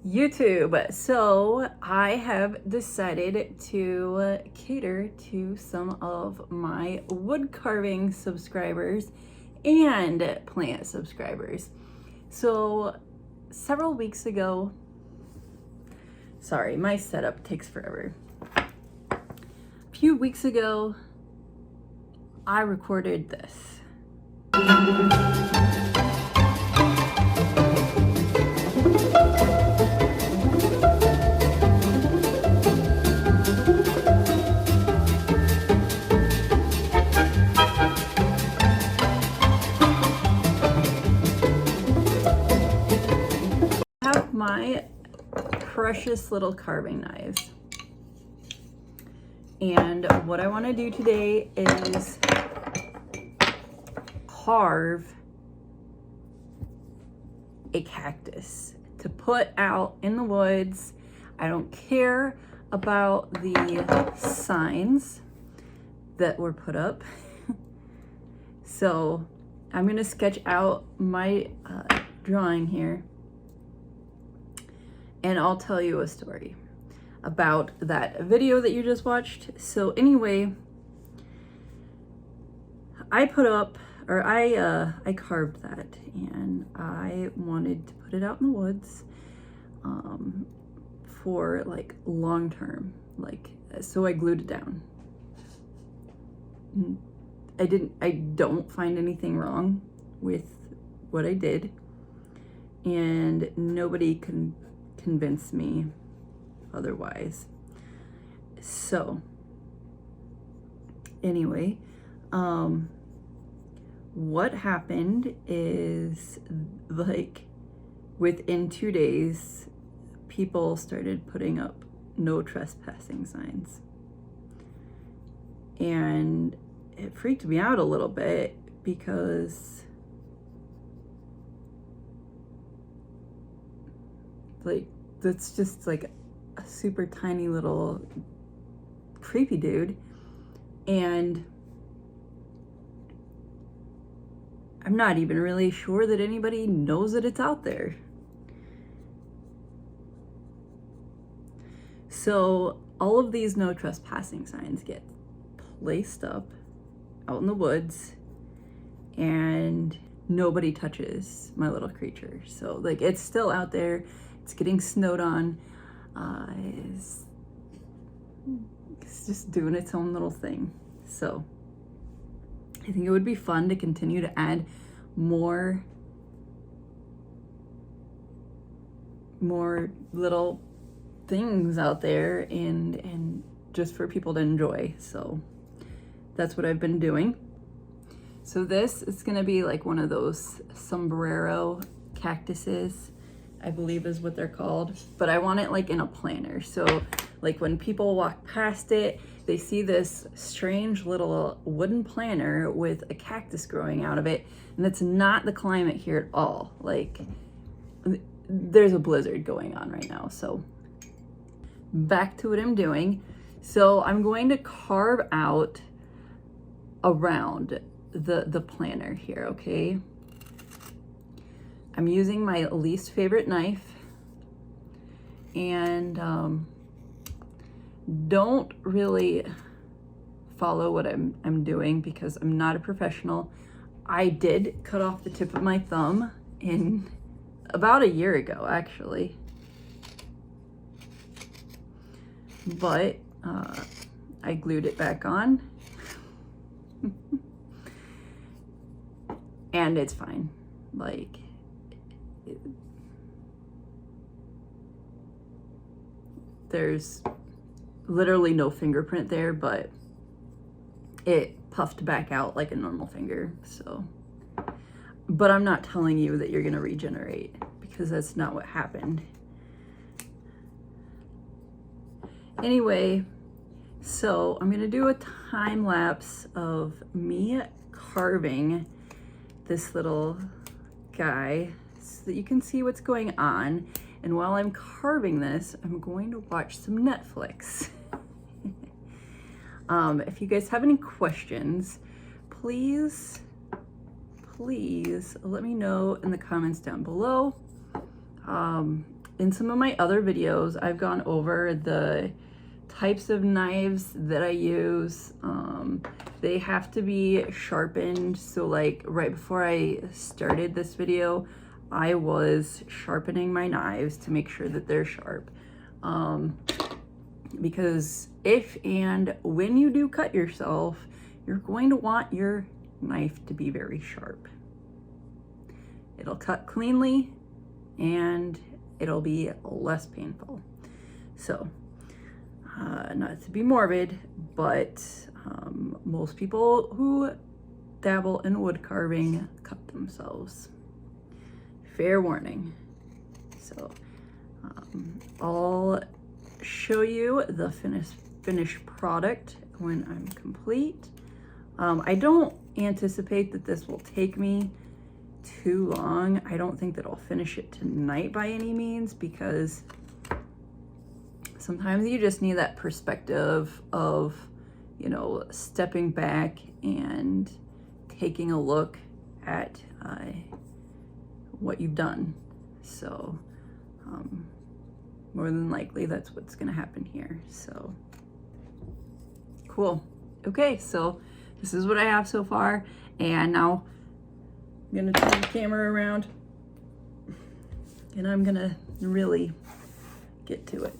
YouTube. So I have decided to cater to some of my wood carving subscribers and plant subscribers. So several weeks ago, sorry, my setup takes forever. A few weeks ago, I recorded this. My precious little carving knives, and what I want to do today is carve a cactus to put out in the woods. I don't care about the signs that were put up. So I'm going to sketch out my drawing here, and I'll tell you a story about that video that you just watched. So anyway, I carved that, and I wanted to put it out in the woods for like long term, so I glued it down. I don't find anything wrong with what I did, and nobody can convince me otherwise. So anyway, what happened is, like, within 2 days, people started putting up no trespassing signs, and it freaked me out a little bit because, like, that's just like a super tiny little creepy dude, and I'm not even really sure that anybody knows that it's out there. So all of these no trespassing signs get placed up out in the woods, and nobody touches my little creature. So, like, it's still out there. It's getting snowed on. It's just doing its own little thing. So I think it would be fun to continue to add more little things out there, and just for people to enjoy. So that's what I've been doing. So this is gonna be like one of those sombrero cactuses, I believe is what they're called, but I want it like in a planter. So like when people walk past it, they see this strange little wooden planter with a cactus growing out of it, and that's not the climate here at all. Like, there's a blizzard going on right now. So back to what I'm doing. So I'm going to carve out around the planter here, okay? I'm using my least favorite knife, and don't really follow what I'm doing because I'm not a professional. I did cut off the tip of my thumb in about a year ago, actually, but I glued it back on and it's fine. Like, there's literally no fingerprint there, but it puffed back out like a normal finger. So, but I'm not telling you that you're gonna regenerate, because that's not what happened. Anyway, so I'm gonna do a time lapse of me carving this little guy so that you can see what's going on. And while I'm carving this, I'm going to watch some Netflix. If you guys have any questions, please let me know in the comments down below. in some of my other videos, I've gone over the types of knives that I use. They have to be sharpened. So like right before I started this video, I was sharpening my knives to make sure that they're sharp. Because if and when you do cut yourself, you're going to want your knife to be very sharp. It'll cut cleanly and it'll be less painful. So, not to be morbid, but most people who dabble in wood carving cut themselves. Fair warning. So, I'll show you the finished product when I'm complete. I don't anticipate that this will take me too long. I don't think that I'll finish it tonight by any means, because sometimes you just need that perspective of, you know, stepping back and taking a look at what you've done. So more than likely that's what's gonna happen here. So cool. Okay, so this is what I have so far, and now I'm gonna turn the camera around and I'm gonna really get to it.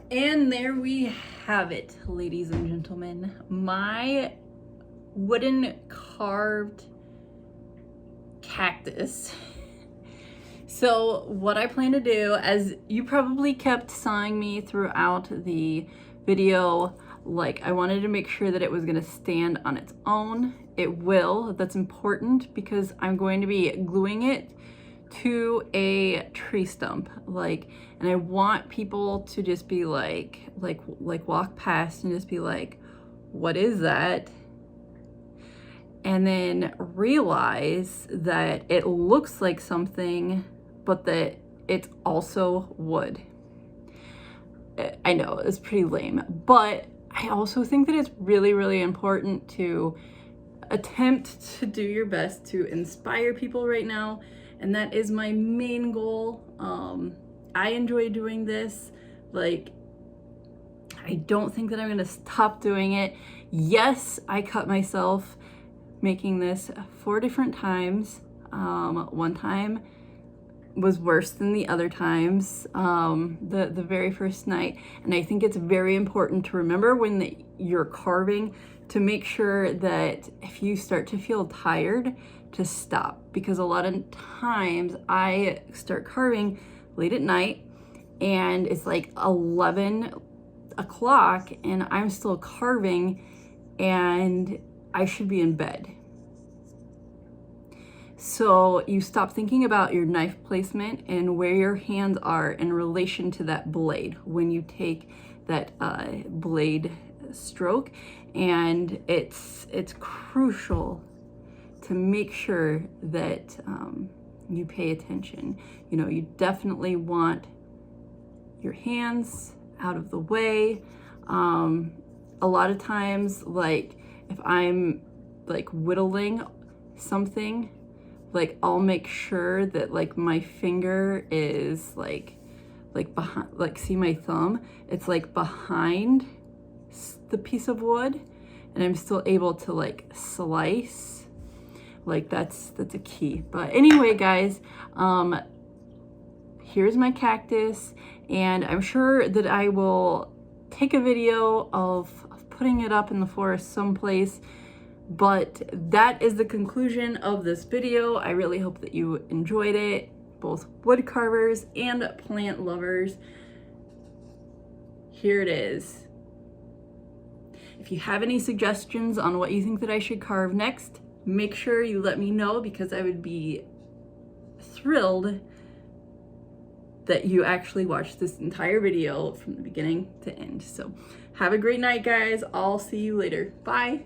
And there we have it, ladies and gentlemen. My wooden carved cactus. So what I plan to do, as you probably kept sawing me throughout the video, like I wanted to make sure that it was gonna stand on its own. It will, that's important because I'm going to be gluing it to a tree stump, like, and I want people to just be like walk past and just be like, what is that? And then realize that it looks like something, but that it's also wood. I know it's pretty lame, but I also think that it's really, really important to attempt to do your best to inspire people right now. And that is my main goal. I enjoy doing this. Like, I don't think that I'm gonna stop doing it. Yes, I cut myself making this 4 different times. One time was worse than the other times, the very first night. And I think it's very important to remember when you're carving to make sure that if you start to feel tired, to stop, because a lot of times I start carving late at night and it's like 11 o'clock and I'm still carving and I should be in bed. So you stop thinking about your knife placement and where your hands are in relation to that blade when you take that blade stroke, and it's crucial to make sure that you pay attention. You know, you definitely want your hands out of the way. A lot of times, like if I'm like whittling something, like I'll make sure that like my finger is like behind, like see my thumb, it's like behind the piece of wood and I'm still able to like slice. Like that's a key. But anyway, guys, here's my cactus, and I'm sure that I will take a video of putting it up in the forest someplace. But that is the conclusion of this video. I really hope that you enjoyed it, both wood carvers and plant lovers. Here it is. If you have any suggestions on what you think that I should carve next, make sure you let me know, because I would be thrilled that you actually watched this entire video from the beginning to end. So have a great night, guys. I'll see you later. Bye.